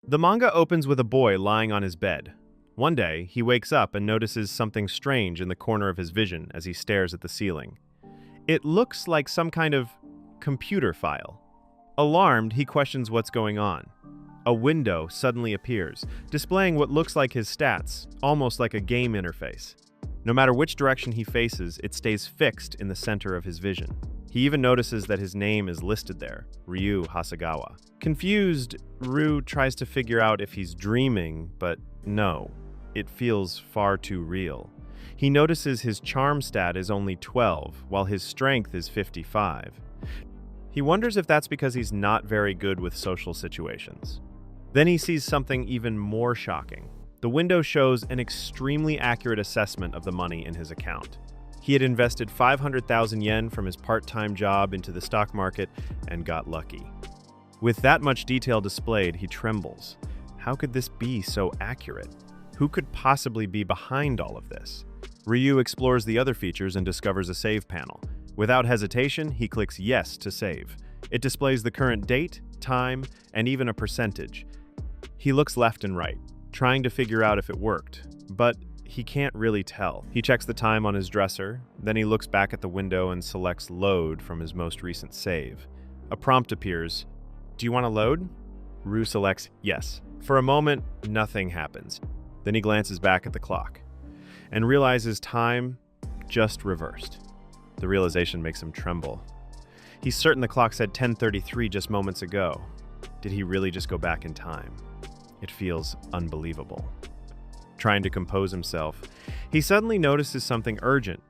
The manga opens with a boy lying on his bed. One day, he wakes up and notices something strange in the corner of his vision as he stares at the ceiling. It looks like some kind of computer file. Alarmed, he questions what's going on. A window suddenly appears, displaying what looks like his stats, almost like a game interface. No matter which direction he faces, it stays fixed in the center of his vision. He even notices that his name is listed there, Ryu Hasegawa. Confused, Ryu tries to figure out if he's dreaming, but no, it feels far too real. He notices his charm stat is only 12, while his strength is 55. He wonders if that's because he's not very good with social situations. Then he sees something even more shocking. The window shows an extremely accurate assessment of the money in his account. He had invested 500,000 yen from his part-time job into the stock market and got lucky. With that much detail displayed, he trembles. How could this be so accurate? Who could possibly be behind all of this? Ryu explores the other features and discovers a save panel. Without hesitation, he clicks yes to save. It displays the current date, time, and even a percentage. He looks left and right, trying to figure out if it worked, but he can't really tell. He checks the time on his dresser, then he looks back at the window and selects load from his most recent save. A prompt appears. Do you want to load? Ryu selects yes. For a moment, nothing happens. Then he glances back at the clock and realizes time just reversed. The realization makes him tremble. He's certain the clock said 10:33 just moments ago. Did he really just go back in time? It feels unbelievable. Trying to compose himself, he suddenly notices something urgent.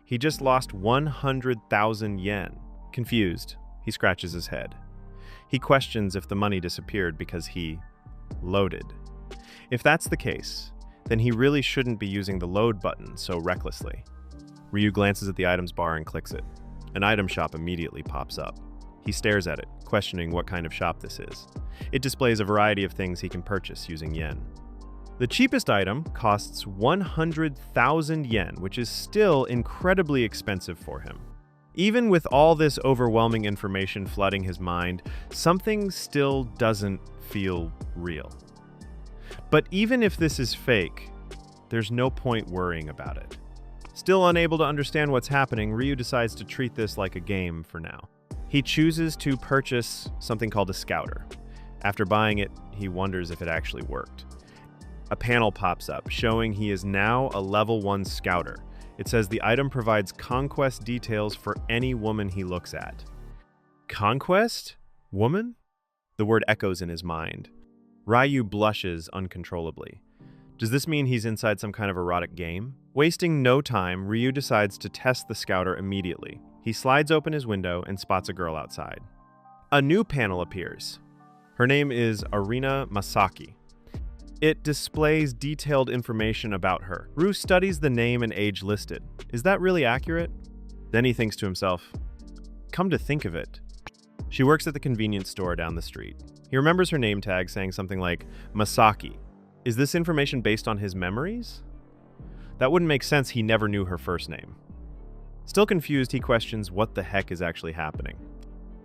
He just lost 100,000 yen. Confused, he scratches his head. He questions if the money disappeared because he loaded. If that's the case, then he really shouldn't be using the load button so recklessly. Ryu glances at the items bar and clicks it. An item shop immediately pops up. He stares at it, questioning what kind of shop this is. It displays a variety of things he can purchase using yen. The cheapest item costs 100,000 yen, which is still incredibly expensive for him. Even with all this overwhelming information flooding his mind, something still doesn't feel real. But even if this is fake, there's no point worrying about it. Still unable to understand what's happening, Ryu decides to treat this like a game for now. He chooses to purchase something called a scouter. After buying it, he wonders if it actually worked. A panel pops up, showing he is now a level 1 scouter. It says the item provides conquest details for any woman he looks at. Conquest? Woman? The word echoes in his mind. Ryu blushes uncontrollably. Does this mean he's inside some kind of erotic game? Wasting no time, Ryu decides to test the scouter immediately. He slides open his window and spots a girl outside. A new panel appears. Her name is Arina Masaki. It displays detailed information about her. Ryu studies the name and age listed. Is that really accurate? Then he thinks to himself, come to think of it. She works at the convenience store down the street. He remembers her name tag saying something like Masaki. Is this information based on his memories? That wouldn't make sense, he never knew her first name. Still confused, he questions what the heck is actually happening.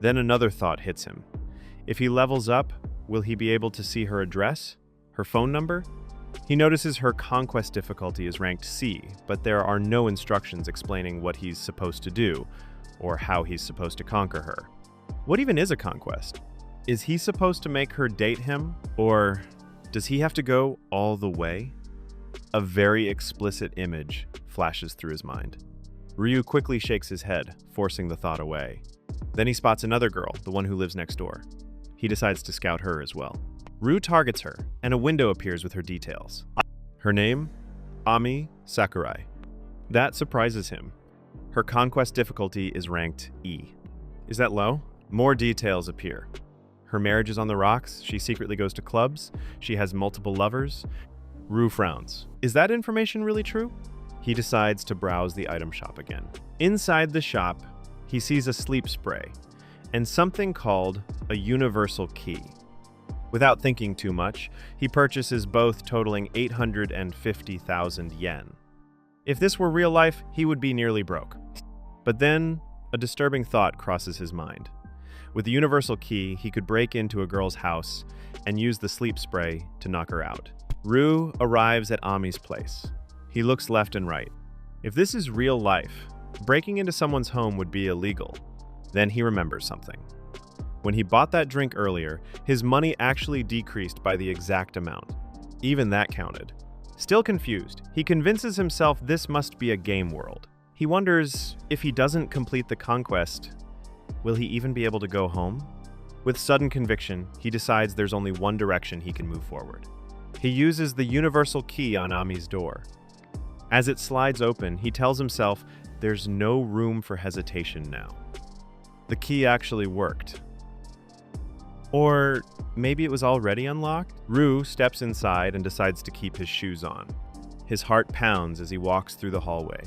Then another thought hits him. If he levels up, will he be able to see her address? Her phone number? He notices her conquest difficulty is ranked C, but there are no instructions explaining what he's supposed to do, or how he's supposed to conquer her. What even is a conquest? Is he supposed to make her date him, or does he have to go all the way? A very explicit image flashes through his mind. Ryu quickly shakes his head, forcing the thought away. Then he spots another girl, the one who lives next door. He decides to scout her as well. Ryu targets her, and a window appears with her details. Her name? Ammy Sakurai. That surprises him. Her conquest difficulty is ranked E. Is that low? More details appear. Her marriage is on the rocks, she secretly goes to clubs, she has multiple lovers. Ryu frowns. Is that information really true? He decides to browse the item shop again. Inside the shop, he sees a sleep spray and something called a universal key. Without thinking too much, he purchases both, totaling 850,000 yen. If this were real life, he would be nearly broke. But then, a disturbing thought crosses his mind. With the universal key, he could break into a girl's house and use the sleep spray to knock her out. Ryu arrives at Ammy's place. He looks left and right. If this is real life, breaking into someone's home would be illegal. Then he remembers something. When he bought that drink earlier, his money actually decreased by the exact amount. Even that counted. Still confused, he convinces himself this must be a game world. He wonders if he doesn't complete the conquest, will he even be able to go home? With sudden conviction, he decides there's only one direction he can move forward. He uses the universal key on Ammy's door. As it slides open, he tells himself there's no room for hesitation now. The key actually worked. Or maybe it was already unlocked? Ryu steps inside and decides to keep his shoes on. His heart pounds as he walks through the hallway.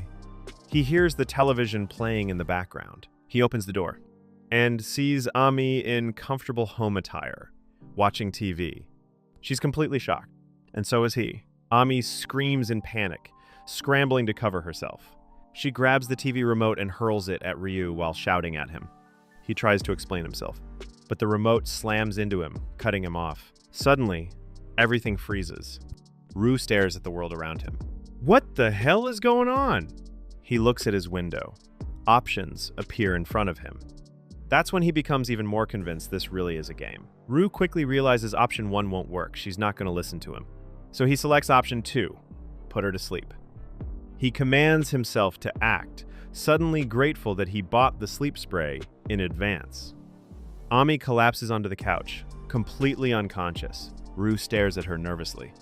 He hears the television playing in the background. He opens the door and sees Ammy in comfortable home attire, watching TV. She's completely shocked, and so is he. Ammy screams in panic, scrambling to cover herself. She grabs the TV remote and hurls it at Ryu while shouting at him. He tries to explain himself, but the remote slams into him, cutting him off. Suddenly, everything freezes. Ryu stares at the world around him. What the hell is going on? He looks at his window. Options appear in front of him. That's when he becomes even more convinced this really is a game. Ryu quickly realizes option 1 won't work. She's not going to listen to him. So he selects option 2, put her to sleep. He commands himself to act, suddenly grateful that he bought the sleep spray in advance. Ammy collapses onto the couch, completely unconscious. Ryu stares at her nervously.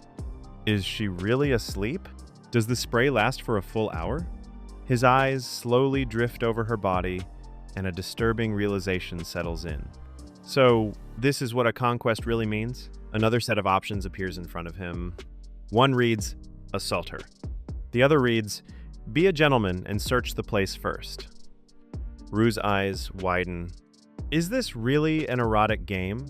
Is she really asleep? Does the spray last for a full hour? His eyes slowly drift over her body, and a disturbing realization settles in. So, this is what a conquest really means? Another set of options appears in front of him. One reads, assault her. The other reads, be a gentleman and search the place first. Ryu's eyes widen. Is this really an erotic game?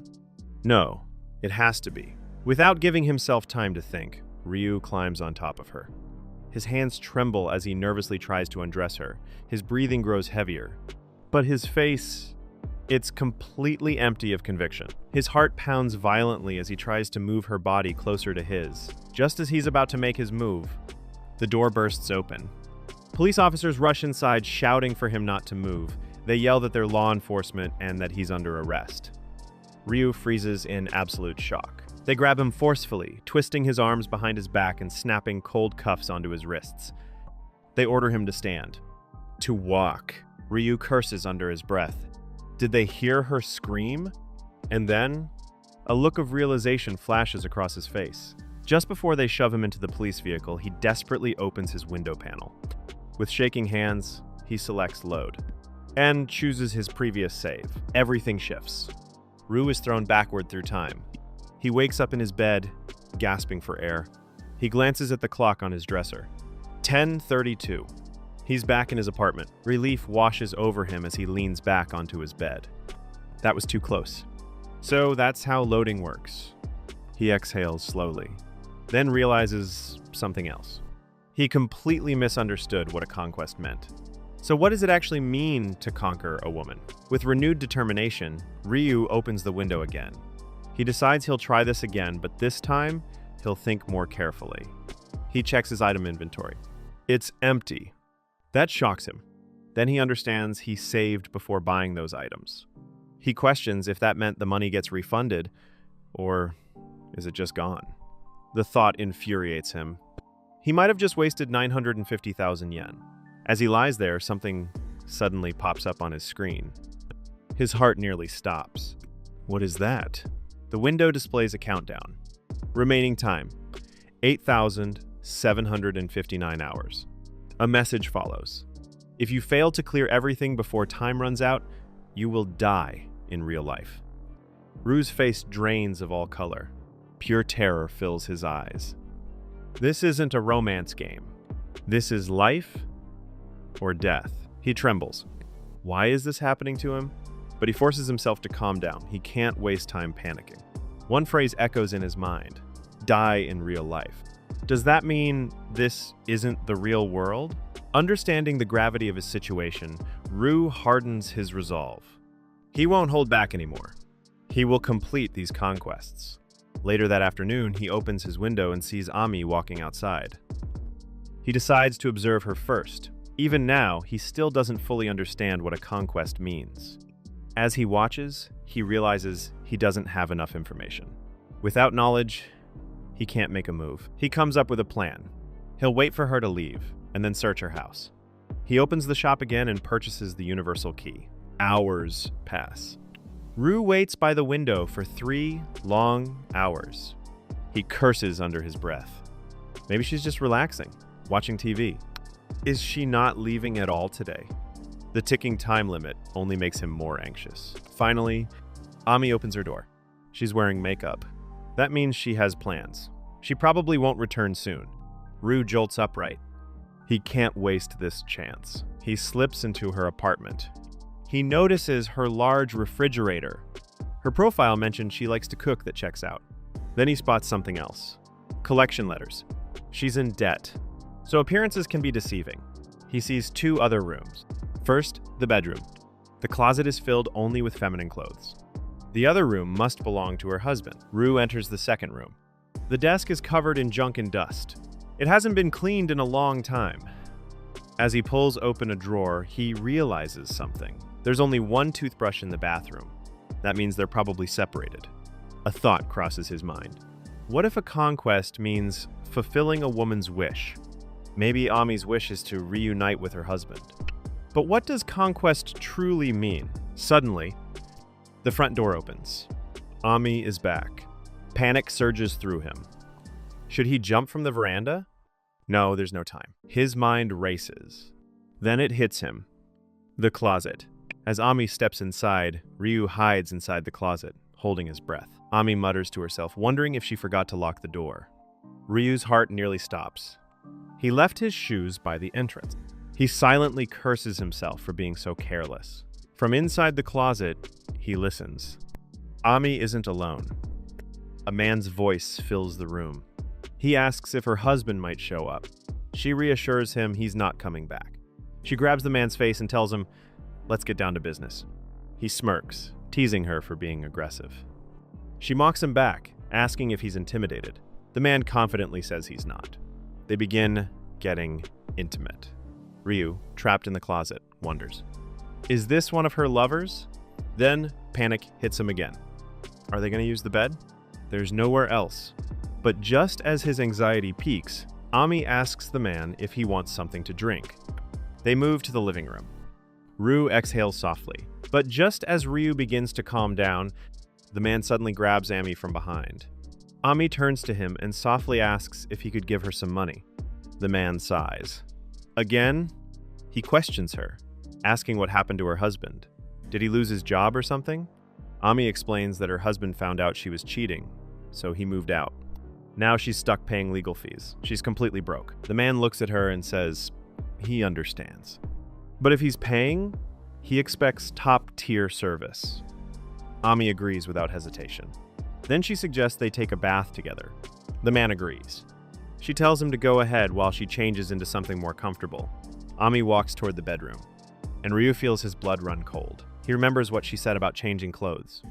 No, it has to be. Without giving himself time to think, Ryu climbs on top of her. His hands tremble as he nervously tries to undress her. His breathing grows heavier. But his face, it's completely empty of conviction. His heart pounds violently as he tries to move her body closer to his. Just as he's about to make his move, the door bursts open. Police officers rush inside, shouting for him not to move. They yell that they're law enforcement and that he's under arrest. Ryu freezes in absolute shock. They grab him forcefully, twisting his arms behind his back and snapping cold cuffs onto his wrists. They order him to stand. To walk. Ryu curses under his breath. Did they hear her scream? And then, a look of realization flashes across his face. Just before they shove him into the police vehicle, he desperately opens his window panel. With shaking hands, he selects load and chooses his previous save. Everything shifts. Ryu is thrown backward through time. He wakes up in his bed, gasping for air. He glances at the clock on his dresser. 10:32. He's back in his apartment. Relief washes over him as he leans back onto his bed. That was too close. So that's how loading works. He exhales slowly, then realizes something else. He completely misunderstood what a conquest meant. So what does it actually mean to conquer a woman? With renewed determination, Ryu opens the window again. He decides he'll try this again, but this time, he'll think more carefully. He checks his item inventory. It's empty. That shocks him. Then he understands he saved before buying those items. He questions if that meant the money gets refunded, or is it just gone? The thought infuriates him. He might have just wasted 950,000 yen. As he lies there, something suddenly pops up on his screen. His heart nearly stops. What is that? The window displays a countdown. Remaining time, 8,759 hours. A message follows. If you fail to clear everything before time runs out, you will die in real life. Ryu's face drains of all color. Pure terror fills his eyes. This isn't a romance game. This is life or death. He trembles. Why is this happening to him? But he forces himself to calm down. He can't waste time panicking. One phrase echoes in his mind. Die in real life. Does that mean this isn't the real world? Understanding the gravity of his situation, Ryu hardens his resolve. He won't hold back anymore. He will complete these conquests. Later that afternoon, he opens his window and sees Ammy walking outside. He decides to observe her first. Even now, he still doesn't fully understand what a conquest means. As he watches, he realizes he doesn't have enough information. Without knowledge, he can't make a move. He comes up with a plan. He'll wait for her to leave, and then search her house. He opens the shop again and purchases the universal key. Hours pass. Rue waits by the window for 3 long hours. He curses under his breath. Maybe she's just relaxing, watching TV. Is she not leaving at all today? The ticking time limit only makes him more anxious. Finally, Ammy opens her door. She's wearing makeup. That means she has plans. She probably won't return soon. Rue jolts upright. He can't waste this chance. He slips into her apartment. He notices her large refrigerator. Her profile mentioned she likes to cook that checks out. Then he spots something else. Collection letters. She's in debt. So appearances can be deceiving. He sees 2 other rooms. First, the bedroom. The closet is filled only with feminine clothes. The other room must belong to her husband. Rue enters the second room. The desk is covered in junk and dust. It hasn't been cleaned in a long time. As he pulls open a drawer, he realizes something. There's only 1 toothbrush in the bathroom. That means they're probably separated. A thought crosses his mind. What if a conquest means fulfilling a woman's wish? Maybe Ammy's wish is to reunite with her husband. But what does conquest truly mean? Suddenly, the front door opens. Ammy is back. Panic surges through him. Should he jump from the veranda? No, there's no time. His mind races. Then it hits him. The closet. As Ammy steps inside, Ryu hides inside the closet, holding his breath. Ammy mutters to herself, wondering if she forgot to lock the door. Ryu's heart nearly stops. He left his shoes by the entrance. He silently curses himself for being so careless. From inside the closet, he listens. Ammy isn't alone. A man's voice fills the room. He asks if her husband might show up. She reassures him he's not coming back. She grabs the man's face and tells him, "Let's get down to business." He smirks, teasing her for being aggressive. She mocks him back, asking if he's intimidated. The man confidently says he's not. They begin getting intimate. Ryu, trapped in the closet, wonders, is this one of her lovers? Then panic hits him again. Are they going to use the bed? There's nowhere else. But just as his anxiety peaks, Ammy asks the man if he wants something to drink. They move to the living room. Ryu exhales softly, but just as Ryu begins to calm down, the man suddenly grabs Ammy from behind. Ammy turns to him and softly asks if he could give her some money. The man sighs. Again, he questions her, asking what happened to her husband. Did he lose his job or something? Ammy explains that her husband found out she was cheating, so he moved out. Now she's stuck paying legal fees. She's completely broke. The man looks at her and says he understands. But if he's paying, he expects top-tier service. Ammy agrees without hesitation. Then she suggests they take a bath together. The man agrees. She tells him to go ahead while she changes into something more comfortable. Ammy walks toward the bedroom, and Ryu feels his blood run cold. He remembers what she said about changing clothes.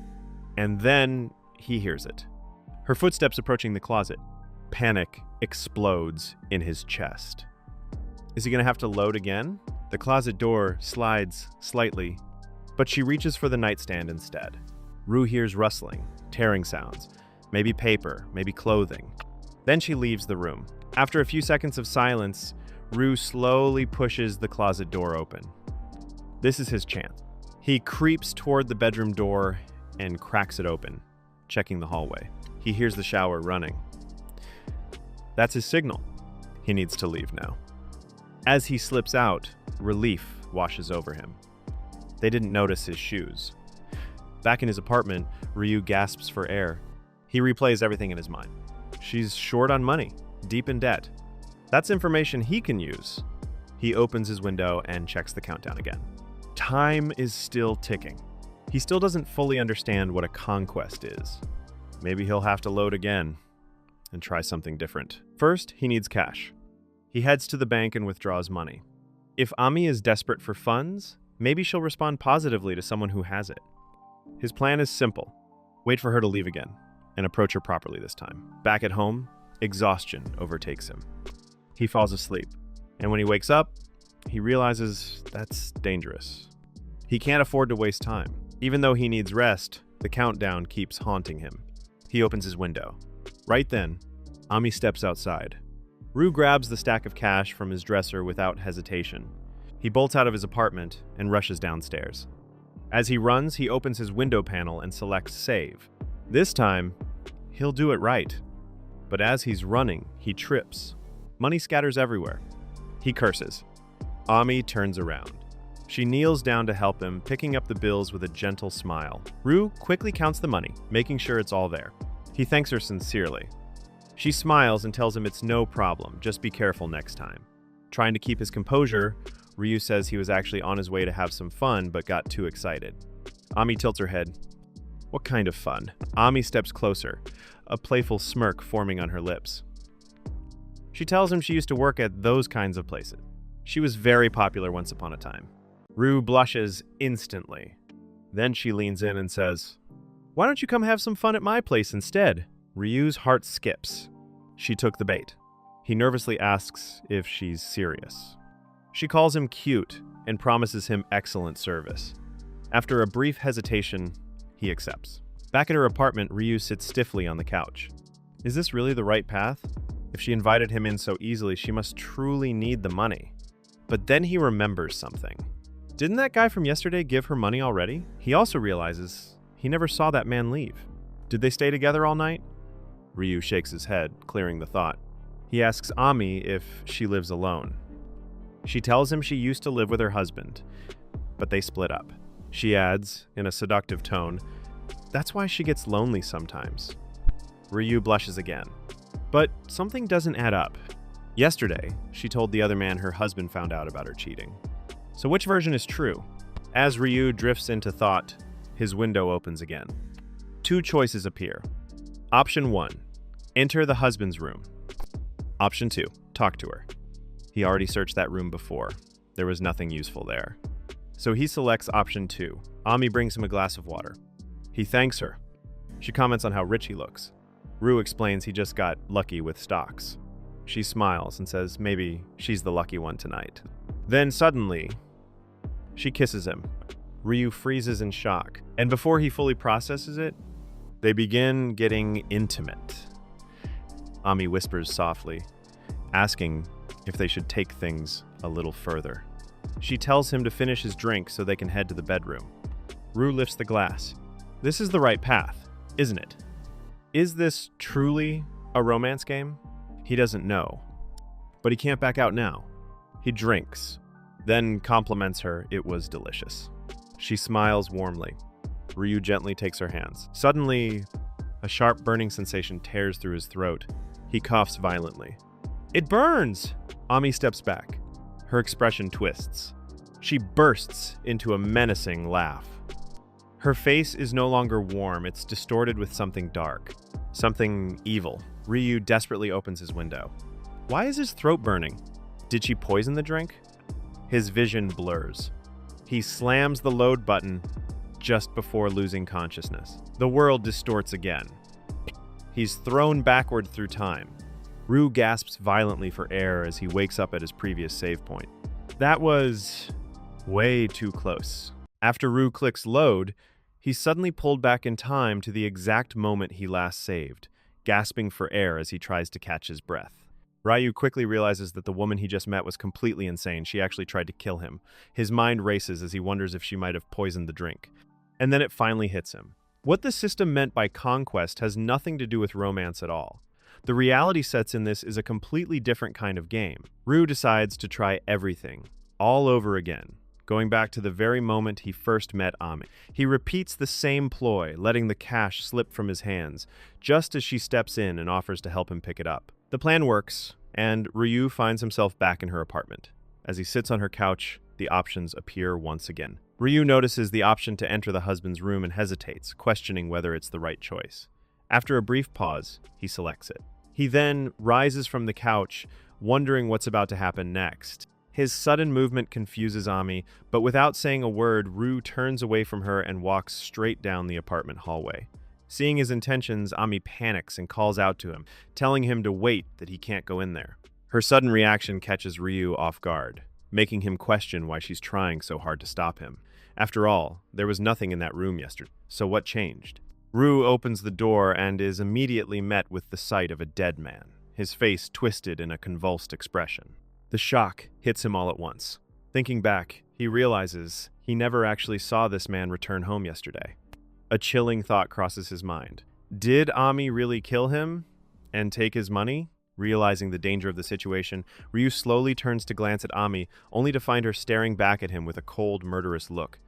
And then he hears it. Her footsteps approaching the closet. Panic explodes in his chest. Is he going to have to load again? The closet door slides slightly, but she reaches for the nightstand instead. Rue hears rustling, tearing sounds, maybe paper, maybe clothing. Then she leaves the room. After a few seconds of silence, Rue slowly pushes the closet door open. This is his chance. He creeps toward the bedroom door and cracks it open, checking the hallway. He hears the shower running. That's his signal. He needs to leave now. As he slips out, relief washes over him. They didn't notice his shoes. Back in his apartment, Ryu gasps for air. He replays everything in his mind. She's short on money, deep in debt. That's information he can use. He opens his window and checks the countdown again. Time is still ticking. He still doesn't fully understand what a conquest is. Maybe he'll have to load again and try something different. First, he needs cash. He heads to the bank and withdraws money. If Ammy is desperate for funds, maybe she'll respond positively to someone who has it. His plan is simple. Wait for her to leave again, and approach her properly this time. Back at home, exhaustion overtakes him. He falls asleep, and when he wakes up, he realizes that's dangerous. He can't afford to waste time. Even though he needs rest, the countdown keeps haunting him. He opens his window. Right then, Ammy steps outside. Ryu grabs the stack of cash from his dresser without hesitation. He bolts out of his apartment and rushes downstairs. As he runs, he opens his window panel and selects save. This time, he'll do it right. But as he's running, he trips. Money scatters everywhere. He curses. Ammy turns around. She kneels down to help him, picking up the bills with a gentle smile. Ryu quickly counts the money, making sure it's all there. He thanks her sincerely. She smiles and tells him it's no problem, just be careful next time. Trying to keep his composure, Ryu says he was actually on his way to have some fun but got too excited. Ammy tilts her head. What kind of fun? Ammy steps closer, a playful smirk forming on her lips. She tells him she used to work at those kinds of places. She was very popular once upon a time. Ryu blushes instantly. Then she leans in and says, "Why don't you come have some fun at my place instead?" Ryu's heart skips. She took the bait. He nervously asks if she's serious. She calls him cute and promises him excellent service. After a brief hesitation, he accepts. Back at her apartment, Ryu sits stiffly on the couch. Is this really the right path? If she invited him in so easily, she must truly need the money. But then he remembers something. Didn't that guy from yesterday give her money already? He also realizes he never saw that man leave. Did they stay together all night? Ryu shakes his head, clearing the thought. He asks Ammy if she lives alone. She tells him she used to live with her husband, but they split up. She adds, in a seductive tone, that's why she gets lonely sometimes. Ryu blushes again. But something doesn't add up. Yesterday, she told the other man her husband found out about her cheating. So which version is true? As Ryu drifts into thought, his window opens again. Two choices appear. Option 1, enter the husband's room. Option 2, talk to her. He already searched that room before. There was nothing useful there. So he selects option 2. Ammy brings him a glass of water. He thanks her. She comments on how rich he looks. Ryu explains he just got lucky with stocks. She smiles and says maybe she's the lucky one tonight. Then suddenly, she kisses him. Ryu freezes in shock, and before he fully processes it, they begin getting intimate. Ammy whispers softly, asking if they should take things a little further. She tells him to finish his drink so they can head to the bedroom. Ryu lifts the glass. This is the right path, isn't it? Is this truly a romance game? He doesn't know, but he can't back out now. He drinks, then compliments her it was delicious. She smiles warmly. Ryu gently takes her hands. Suddenly, a sharp burning sensation tears through his throat. He coughs violently. It burns! Ammy steps back. Her expression twists. She bursts into a menacing laugh. Her face is no longer warm, it's distorted with something dark. Something evil. Ryu desperately opens his window. Why is his throat burning? Did she poison the drink? His vision blurs. He slams the load button just before losing consciousness. The world distorts again. He's thrown backward through time. Ryu gasps violently for air as he wakes up at his previous save point. That was way too close. After Ryu clicks load, he's suddenly pulled back in time to the exact moment he last saved, gasping for air as he tries to catch his breath. Ryu quickly realizes that the woman he just met was completely insane. She actually tried to kill him. His mind races as he wonders if she might have poisoned the drink. And then it finally hits him. What the system meant by conquest has nothing to do with romance at all. The reality sets in this is a completely different kind of game. Ryu decides to try everything, all over again, going back to the very moment he first met Ammy. He repeats the same ploy, letting the cash slip from his hands, just as she steps in and offers to help him pick it up. The plan works, and Ryu finds himself back in her apartment. As he sits on her couch, the options appear once again. Ryu notices the option to enter the husband's room and hesitates, questioning whether it's the right choice. After a brief pause, he selects it. He then rises from the couch, wondering what's about to happen next. His sudden movement confuses Ammy, but without saying a word, Ryu turns away from her and walks straight down the apartment hallway. Seeing his intentions, Ammy panics and calls out to him, telling him to wait, that he can't go in there. Her sudden reaction catches Ryu off guard, making him question why she's trying so hard to stop him. After all, there was nothing in that room yesterday, so what changed? Ryu opens the door and is immediately met with the sight of a dead man, his face twisted in a convulsed expression. The shock hits him all at once. Thinking back, he realizes he never actually saw this man return home yesterday. A chilling thought crosses his mind. Did Ammy really kill him and take his money? Realizing the danger of the situation, Ryu slowly turns to glance at Ammy, only to find her staring back at him with a cold, murderous look.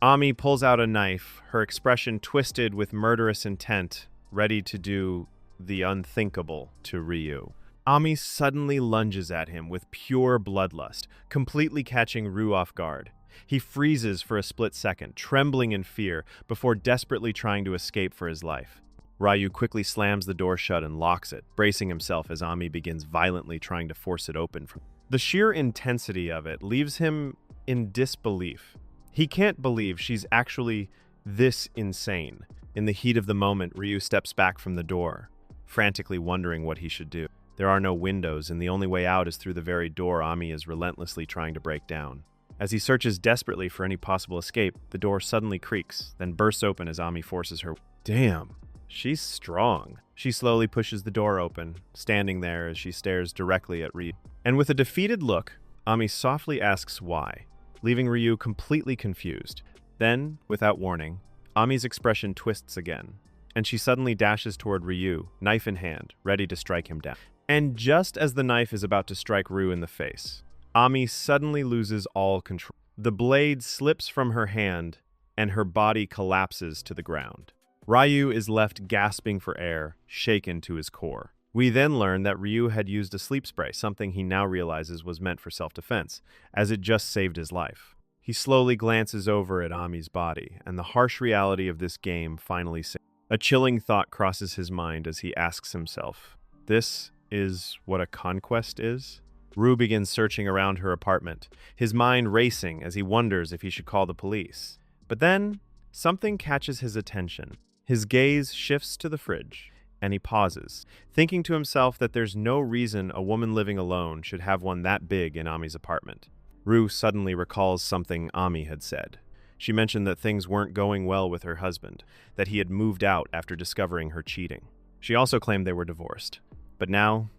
Ammy pulls out a knife, her expression twisted with murderous intent, ready to do the unthinkable to Ryu. Ammy suddenly lunges at him with pure bloodlust, completely catching Ryu off guard. He freezes for a split second, trembling in fear, before desperately trying to escape for his life. Ryu quickly slams the door shut and locks it, bracing himself as Ammy begins violently trying to force it open. The sheer intensity of it leaves him in disbelief. He can't believe she's actually this insane. In the heat of the moment, Ryu steps back from the door, frantically wondering what he should do. There are no windows, and the only way out is through the very door Ammy is relentlessly trying to break down. As he searches desperately for any possible escape, the door suddenly creaks, then bursts open as Ammy forces her. Damn, she's strong. She slowly pushes the door open, standing there as she stares directly at Ryu. And with a defeated look, Ammy softly asks why, leaving Ryu completely confused. Then, without warning, Amy's expression twists again, and she suddenly dashes toward Ryu, knife in hand, ready to strike him down. And just as the knife is about to strike Ryu in the face, Ammy suddenly loses all control. The blade slips from her hand, and her body collapses to the ground. Ryu is left gasping for air, shaken to his core. We then learn that Ryu had used a sleep spray, something he now realizes was meant for self-defense, as it just saved his life. He slowly glances over at Amy's body, and the harsh reality of this game finally sinks. A chilling thought crosses his mind as he asks himself, this is what a conquest is? Ryu begins searching around her apartment, his mind racing as he wonders if he should call the police. But then, something catches his attention. His gaze shifts to the fridge, and he pauses, thinking to himself that there's no reason a woman living alone should have one that big in Amy's apartment. Ryu suddenly recalls something Ammy had said. She mentioned that things weren't going well with her husband, that he had moved out after discovering her cheating. She also claimed they were divorced, but now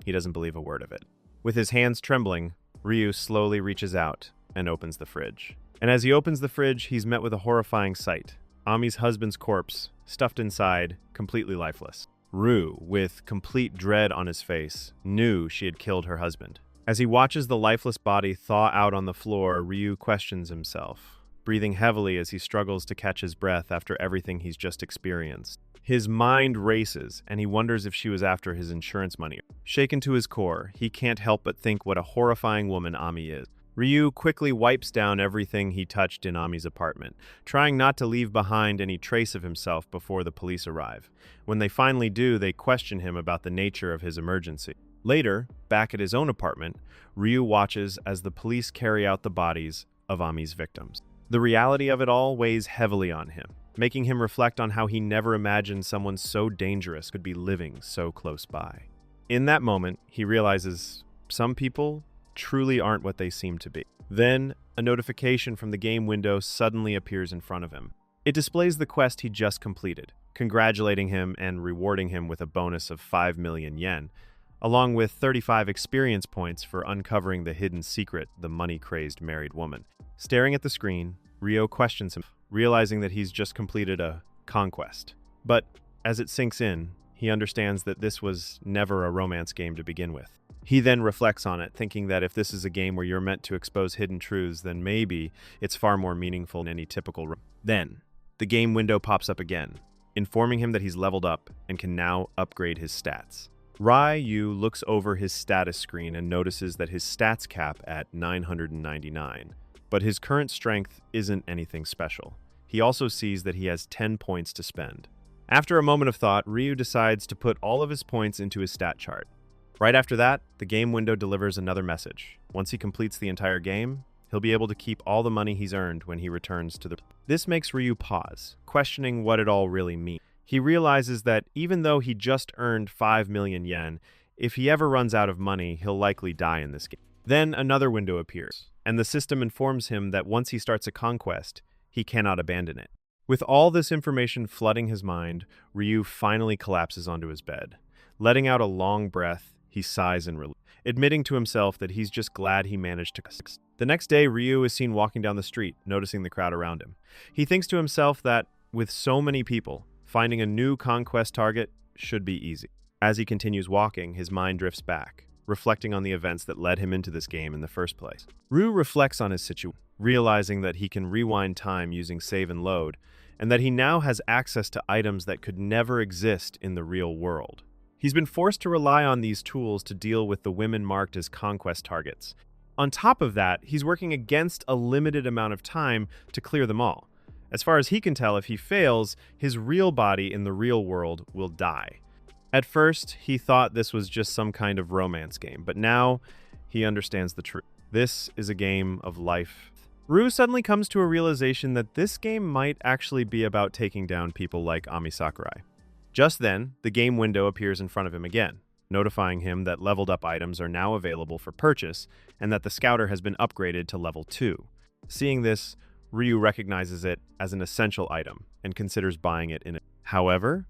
he doesn't believe a word of it. With his hands trembling, Ryu slowly reaches out and opens the fridge. And as he opens the fridge, he's met with a horrifying sight. Amy's husband's corpse, stuffed inside, completely lifeless. Ryu, with complete dread on his face, knew she had killed her husband. As he watches the lifeless body thaw out on the floor, Ryu questions himself, breathing heavily as he struggles to catch his breath after everything he's just experienced. His mind races, and he wonders if she was after his insurance money. Shaken to his core, he can't help but think what a horrifying woman Ammy is. Ryu quickly wipes down everything he touched in Amy's apartment, trying not to leave behind any trace of himself before the police arrive. When they finally do, they question him about the nature of his emergency. Later, back at his own apartment, Ryu watches as the police carry out the bodies of Amy's victims. The reality of it all weighs heavily on him, making him reflect on how he never imagined someone so dangerous could be living so close by. In that moment, he realizes some people truly aren't what they seem to be. Then, a notification from the game window suddenly appears in front of him. It displays the quest he just completed, congratulating him and rewarding him with a bonus of 5 million yen, along with 35 experience points for uncovering the hidden secret, the money-crazed married woman. Staring at the screen, Ryo questions him, realizing that he's just completed a conquest. But as it sinks in, he understands that this was never a romance game to begin with. He then reflects on it, thinking that if this is a game where you're meant to expose hidden truths, then maybe it's far more meaningful than any typical Then, the game window pops up again, informing him that he's leveled up and can now upgrade his stats. Ryu looks over his status screen and notices that his stats cap at 999, but his current strength isn't anything special. He also sees that he has 10 points to spend. After a moment of thought, Ryu decides to put all of his points into his stat chart. Right after that, the game window delivers another message. Once he completes the entire game, he'll be able to keep all the money he's earned when he returns to the... This makes Ryu pause, questioning what it all really means. He realizes that even though he just earned 5 million yen, if he ever runs out of money, he'll likely die in this game. Then another window appears, and the system informs him that once he starts a conquest, he cannot abandon it. With all this information flooding his mind, Ryu finally collapses onto his bed. Letting out a long breath, he sighs in relief, admitting to himself that he's just glad he managed to... The next day, Ryu is seen walking down the street, noticing the crowd around him. He thinks to himself that, with so many people, finding a new conquest target should be easy. As he continues walking, his mind drifts back, reflecting on the events that led him into this game in the first place. Ryu reflects on his situation, realizing that he can rewind time using save and load, and that he now has access to items that could never exist in the real world. He's been forced to rely on these tools to deal with the women marked as conquest targets. On top of that, he's working against a limited amount of time to clear them all. As far as he can tell, if he fails, his real body in the real world will die. At first, he thought this was just some kind of romance game, but now he understands the truth. This is a game of life. Ryu suddenly comes to a realization that this game might actually be about taking down people like Ammy Sakurai. Just then, the game window appears in front of him again, notifying him that leveled up items are now available for purchase and that the scouter has been upgraded to level 2. Seeing this, Ryu recognizes it as an essential item and considers buying it in it. However,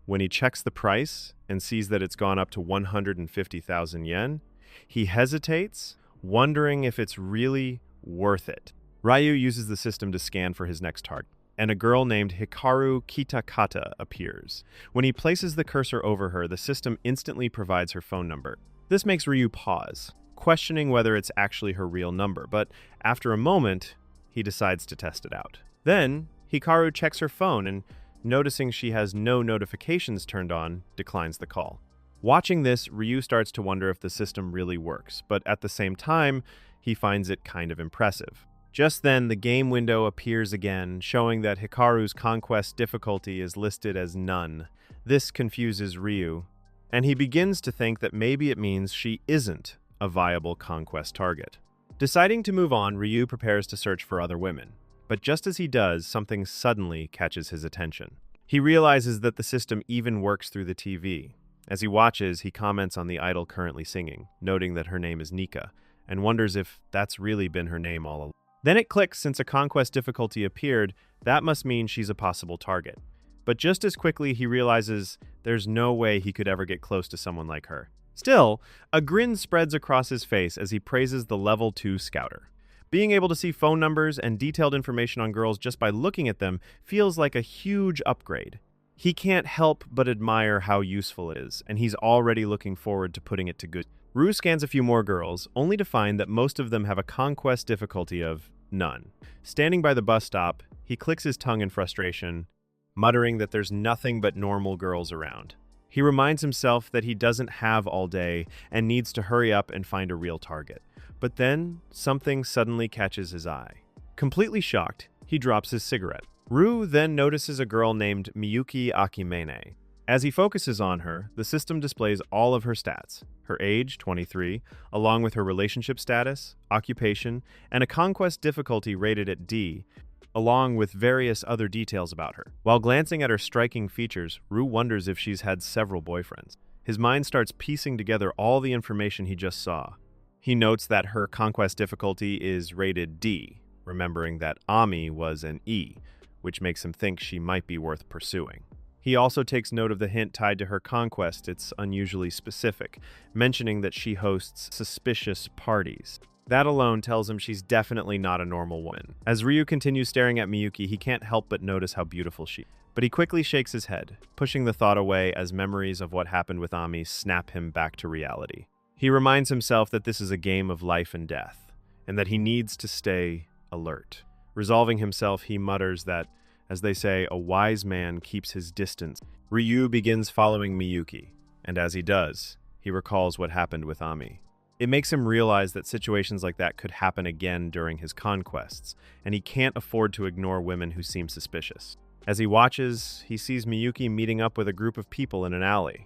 when he checks the price and sees that it's gone up to 150,000 yen, he hesitates, wondering if it's really worth it. Ryu uses the system to scan for his next target, and a girl named Hikaru Kitakata appears. When he places the cursor over her, the system instantly provides her phone number. This makes Ryu pause, questioning whether it's actually her real number, but after a moment, he decides to test it out. Then, Hikaru checks her phone and, noticing she has no notifications turned on, declines the call. Watching this, Ryu starts to wonder if the system really works, but at the same time, he finds it kind of impressive. Just then, the game window appears again, showing that Hikaru's conquest difficulty is listed as none. This confuses Ryu, and he begins to think that maybe it means she isn't a viable conquest target. Deciding to move on, Ryu prepares to search for other women. But just as he does, something suddenly catches his attention. He realizes that the system even works through the TV. As he watches, he comments on the idol currently singing, noting that her name is Nika, and wonders if that's really been her name all along. Then it clicks, since a conquest difficulty appeared, that must mean she's a possible target. But just as quickly, he realizes there's no way he could ever get close to someone like her. Still, a grin spreads across his face as he praises the level 2 scouter. Being able to see phone numbers and detailed information on girls just by looking at them feels like a huge upgrade. He can't help but admire how useful it is, and he's already looking forward to putting it to good. Ryu scans a few more girls, only to find that most of them have a conquest difficulty of none. Standing by the bus stop, he clicks his tongue in frustration, muttering that there's nothing but normal girls around. He reminds himself that he doesn't have all day and needs to hurry up and find a real target. But then, something suddenly catches his eye. Completely shocked, he drops his cigarette. Ryu then notices a girl named Miyuki Akemine. As he focuses on her, the system displays all of her stats. Her age, 23, along with her relationship status, occupation, and a conquest difficulty rated at D, along with various other details about her. While glancing at her striking features, Ryu wonders if she's had several boyfriends. His mind starts piecing together all the information he just saw. He notes that her conquest difficulty is rated D, remembering that Ammy was an E, which makes him think she might be worth pursuing. He also takes note of the hint tied to her conquest. It's unusually specific, mentioning that she hosts suspicious parties. That alone tells him she's definitely not a normal woman. As Ryu continues staring at Miyuki, he can't help but notice how beautiful she is. But he quickly shakes his head, pushing the thought away as memories of what happened with Ammy snap him back to reality. He reminds himself that this is a game of life and death, and that he needs to stay alert. Resolving himself, he mutters that, as they say, a wise man keeps his distance. Ryu begins following Miyuki, and as he does, he recalls what happened with Ammy. It makes him realize that situations like that could happen again during his conquests, and he can't afford to ignore women who seem suspicious. As he watches, he sees Miyuki meeting up with a group of people in an alley.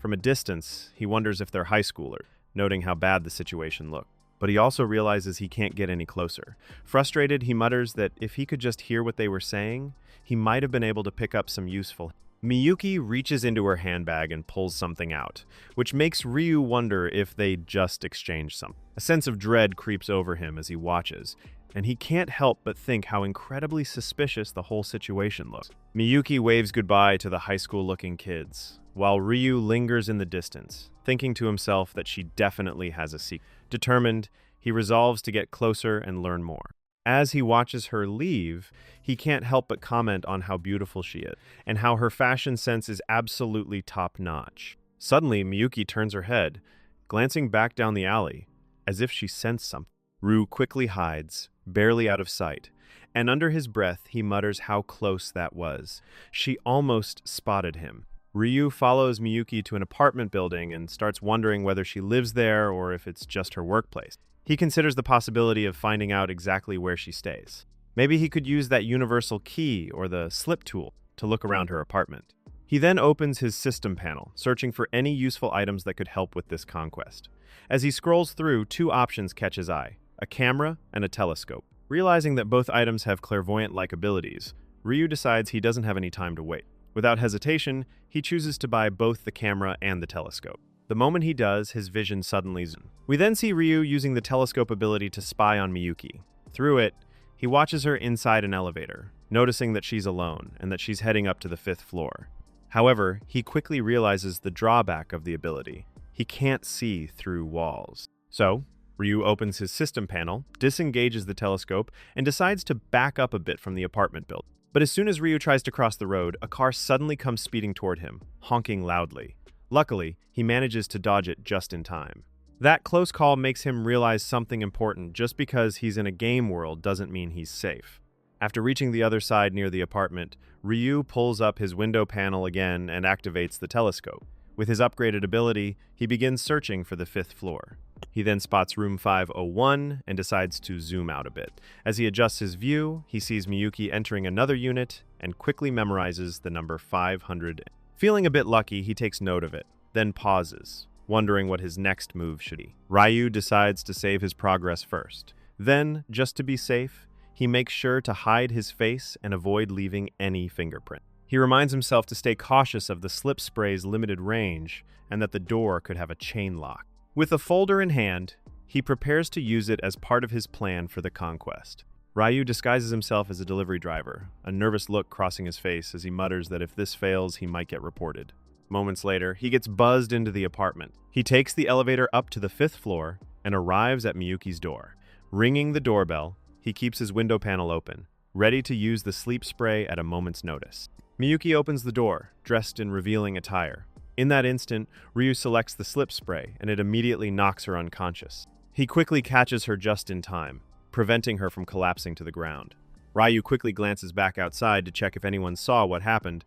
From a distance, he wonders if they're high schoolers, noting how bad the situation looked. But he also realizes he can't get any closer. Frustrated, he mutters that if he could just hear what they were saying, he might have been able to pick up some useful. Miyuki reaches into her handbag and pulls something out, which makes Ryu wonder if they just exchanged something. A sense of dread creeps over him as he watches, and he can't help but think how incredibly suspicious the whole situation looks. Miyuki waves goodbye to the high school-looking kids, while Ryu lingers in the distance, thinking to himself that she definitely has a secret. Determined, he resolves to get closer and learn more. As he watches her leave, he can't help but comment on how beautiful she is, and how her fashion sense is absolutely top-notch. Suddenly, Miyuki turns her head, glancing back down the alley, as if she sensed something. Ryu quickly hides, barely out of sight, and under his breath he mutters how close that was. She almost spotted him. Ryu follows Miyuki to an apartment building and starts wondering whether she lives there or if it's just her workplace. He considers the possibility of finding out exactly where she stays. Maybe he could use that universal key or the slip tool to look around her apartment. He then opens his system panel, searching for any useful items that could help with this conquest. As he scrolls through, two options catch his eye: a camera and a telescope. Realizing that both items have clairvoyant-like abilities, Ryu decides he doesn't have any time to wait. Without hesitation, he chooses to buy both the camera and the telescope. The moment he does, his vision suddenly zooms. We then see Ryu using the telescope ability to spy on Miyuki. Through it, he watches her inside an elevator, noticing that she's alone and that she's heading up to the 5th floor. However, he quickly realizes the drawback of the ability. He can't see through walls. So, Ryu opens his system panel, disengages the telescope, and decides to back up a bit from the apartment building. But as soon as Ryu tries to cross the road, a car suddenly comes speeding toward him, honking loudly. Luckily, he manages to dodge it just in time. That close call makes him realize something important. Just because he's in a game world doesn't mean he's safe. After reaching the other side near the apartment, Ryu pulls up his window panel again and activates the telescope. With his upgraded ability, he begins searching for the 5th floor. He then spots room 501 and decides to zoom out a bit. As he adjusts his view, he sees Miyuki entering another unit and quickly memorizes the number 500. Feeling a bit lucky, he takes note of it, then pauses, wondering what his next move should be. Ryu decides to save his progress first. Then, just to be safe, he makes sure to hide his face and avoid leaving any fingerprint. He reminds himself to stay cautious of the slip spray's limited range and that the door could have a chain lock. With a folder in hand, he prepares to use it as part of his plan for the conquest. Ryu disguises himself as a delivery driver, a nervous look crossing his face as he mutters that if this fails, he might get reported. Moments later, he gets buzzed into the apartment. He takes the elevator up to the 5th floor and arrives at Miyuki's door. Ringing the doorbell, he keeps his window panel open, ready to use the sleep spray at a moment's notice. Miyuki opens the door, dressed in revealing attire. In that instant, Ryu selects the slip spray, and it immediately knocks her unconscious. He quickly catches her just in time, preventing her from collapsing to the ground. Ryu quickly glances back outside to check if anyone saw what happened,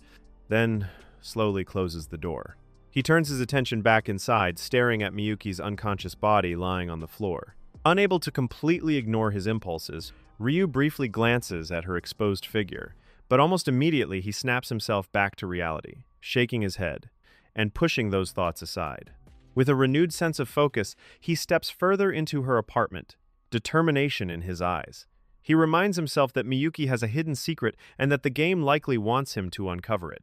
then slowly closes the door. He turns his attention back inside, staring at Miyuki's unconscious body lying on the floor. Unable to completely ignore his impulses, Ryu briefly glances at her exposed figure, but almost immediately he snaps himself back to reality, shaking his head and pushing those thoughts aside. With a renewed sense of focus, he steps further into her apartment, determination in his eyes. He reminds himself that Miyuki has a hidden secret and that the game likely wants him to uncover it.